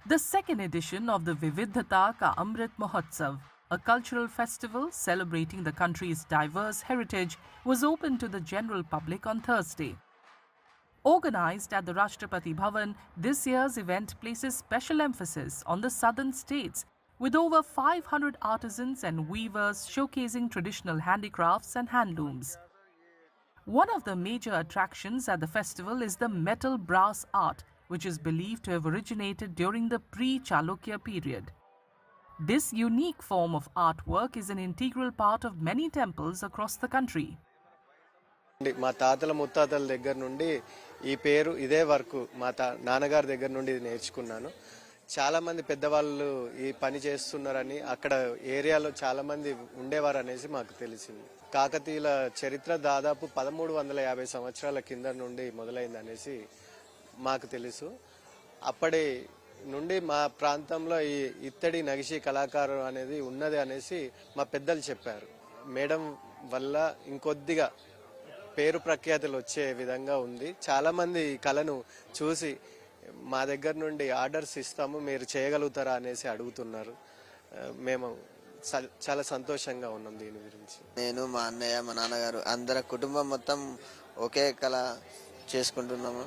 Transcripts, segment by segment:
The second edition of the Vividhata Ka Amrit Mahotsav, a cultural festival celebrating the country's diverse heritage, was open to the general public on Thursday. Organized at the Rashtrapati Bhavan, this year's event places special emphasis on the southern states, with over 500 artisans and weavers showcasing traditional handicrafts and handlooms. One of the major attractions at the festival is the metal brass art, which is believed to have originated during the pre-Chalukya period. This unique form of artwork is an integral part of many temples across the country. మా తాతల ముత్తాతల దగ్గర నుండి ఈ పేరు ఇదే వరకు మా నాన్నగారి దగ్గర నుండి నేర్చుకున్నాను. చాలా మంది పెద్దవాళ్ళు ఈ పని చేస్తున్నారని అక్కడ ఏరియాలో చాలా మంది ఉండేవారు అనేసి మాకు తెలిసింది. కాకతీయుల చరిత్ర దాదాపు 1350 సంవత్సరాల కింద నుండి మొదలైంది అనేసి మాకు తెలుసు. అప్పటి నుండి మా ప్రాంతంలో ఈ ఇత్తడి నగిషి కళాకారు అనేది ఉన్నది అనేసి మా పెద్దలు చెప్పారు. మేడం వల్ల ఇంకొద్దిగా పేరు ప్రఖ్యాతులు వచ్చే విధంగా ఉంది. చాలా మంది ఈ కళను చూసి మా దగ్గర నుండి ఆర్డర్స్ ఇస్తాము, మీరు చేయగలుగుతారా అనేసి అడుగుతున్నారు. మేము చాలా సంతోషంగా ఉన్నాం దీని గురించి. నేను, మా అన్నయ్య, మా నాన్నగారు అందరి కుటుంబం మొత్తం ఒకే కళ చేసుకుంటున్నాము.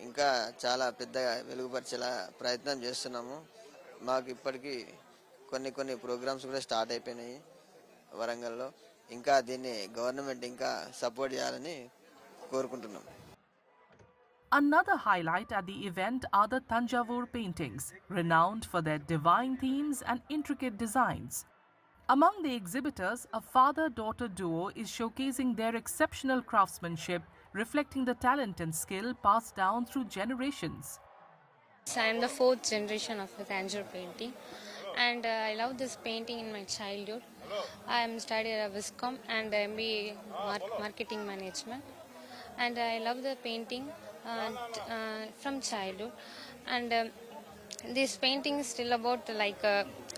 ఇంకా చాలా పెద్దగా వెలుగుపరిచేలా ప్రయత్నం చేస్తున్నాము. మాకు ఇప్పటికీ కొన్ని ప్రోగ్రామ్స్ కూడా స్టార్ట్ అయిపోయినాయి వరంగల్లో. ఇంకా దీన్ని గవర్నమెంట్ ఇంకా సపోర్ట్ చేయాలని కోరుకుంటున్నాం. Another highlight at the event are the Tanjavur paintings, renowned for their divine themes and intricate designs. Among the exhibitors, a father-daughter duo is showcasing their exceptional craftsmanship, reflecting the talent and skill passed down through generations. I am the fourth generation of the Tanjore painting, and I love this painting in my childhood. I am studied at Viscom and MBA Marketing Management, and I love the painting from childhood. And this painting is still about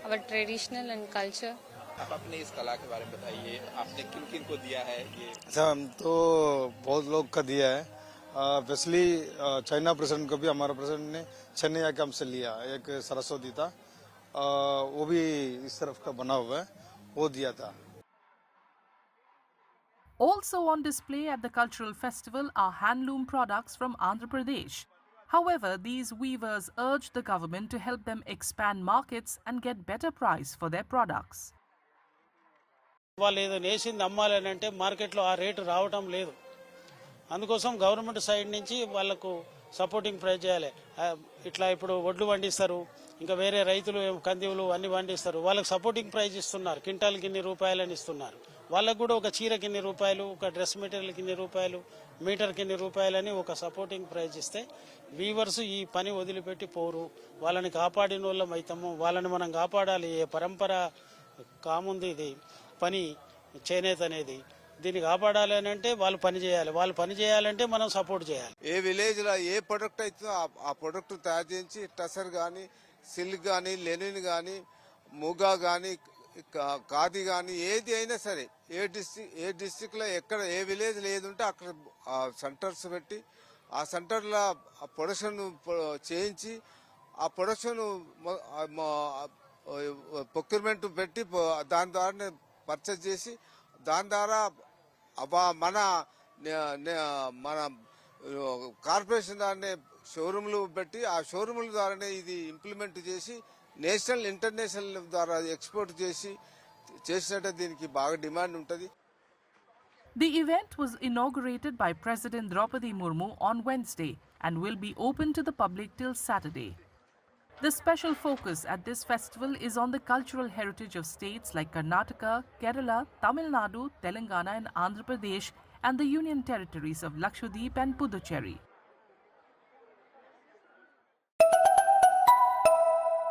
our traditional and culture. आप अपने इस कला के बारे में बताइए, आपने किन किन को दिया है ये? अच्छा, हम तो बहुत लोग का दिया है. वैसली चाइना प्रेसिडेंट को भी हमारा प्रेसिडेंट ने चेन्नई के हमसे लिया. एक सरस्वती था, वो भी इस तरफ का बना हुआ है, वो दिया था. Also on display at the cultural festival are handloom products from Andhra Pradesh. However, these weavers urge the government to help them expand markets and get better price for their products. వాళ్ళు ఏదో నేసింది అమ్మాలని అంటే మార్కెట్లో ఆ rate రావటం లేదు. అందుకోసం government side నుంచి వాళ్లకు సపోర్టింగ్ ప్రైజ్ చేయాలి. ఇట్లా ఇప్పుడు వడ్లు పండిస్తారు, ఇంకా వేరే రైతులు కందివులు అన్ని పండిస్తారు, వాళ్ళకి సపోర్టింగ్ ప్రైజ్ ఇస్తున్నారు. క్వింటాల్కి ఇన్ని రూపాయలని ఇస్తున్నారు. వాళ్ళకు కూడా ఒక చీరకి ఇన్ని రూపాయలు, ఒక డ్రెస్ మెటీరియల్కి ఇన్ని రూపాయలు, మీటర్కి ఇన్ని రూపాయలని ఒక సపోర్టింగ్ ప్రైజ్ ఇస్తే వీవర్స్ ఈ పని వదిలిపెట్టి పోరు. వాళ్ళని కాపాడిన వాళ్ళం అవుతాము. వాళ్ళని మనం కాపాడాలి. ఏ పరంపర కాముంది ఇది పని చేనేత అనేది. దీన్ని కాపాడాలి అని అంటే వాళ్ళు పని చేయాలి. వాళ్ళు పని చేయాలంటే మనం సపోర్ట్ చేయాలి. ఏ విలేజ్ లో ఏ ప్రొడక్ట్ అయితే ఆ ప్రొడక్ట్ తయారు చేసి టసర్ గానీ, సిల్క్ గానీ, లెనిన్ గానీ, ముగా గానీ, ఖాదీ గానీ ఏది అయినా సరే ఏ డిస్ట్రిక్ట్ లో ఎక్కడ ఏ విలేజ్ ఏది ఉంటే అక్కడ సెంటర్స్ పెట్టి ఆ సెంటర్లో ప్రొడక్షన్ చేయించి ఆ ప్రొడక్షన్ ప్రొక్యూర్మెంట్ పెట్టి దాని ద్వారా పర్చేజ్ చేసి దాని ద్వారా మన మన కార్పొరేషన్ దాన్ని షోరూమ్లు పెట్టి ఆ షోరూముల ద్వారానే ఇది ఇంప్లిమెంట్ చేసి నేషనల్ ఇంటర్నేషనల్ ద్వారా ఎక్స్పోర్ట్ చేసినట్టే దీనికి బాగా డిమాండ్ ఉంటుంది. The event was inaugurated by President Draupadi Murmu on Wednesday and will be open to the public till Saturday. The special focus at this festival is on the cultural heritage of states like Karnataka, Kerala, Tamil Nadu, Telangana and Andhra Pradesh and the union territories of Lakshadweep and Puducherry.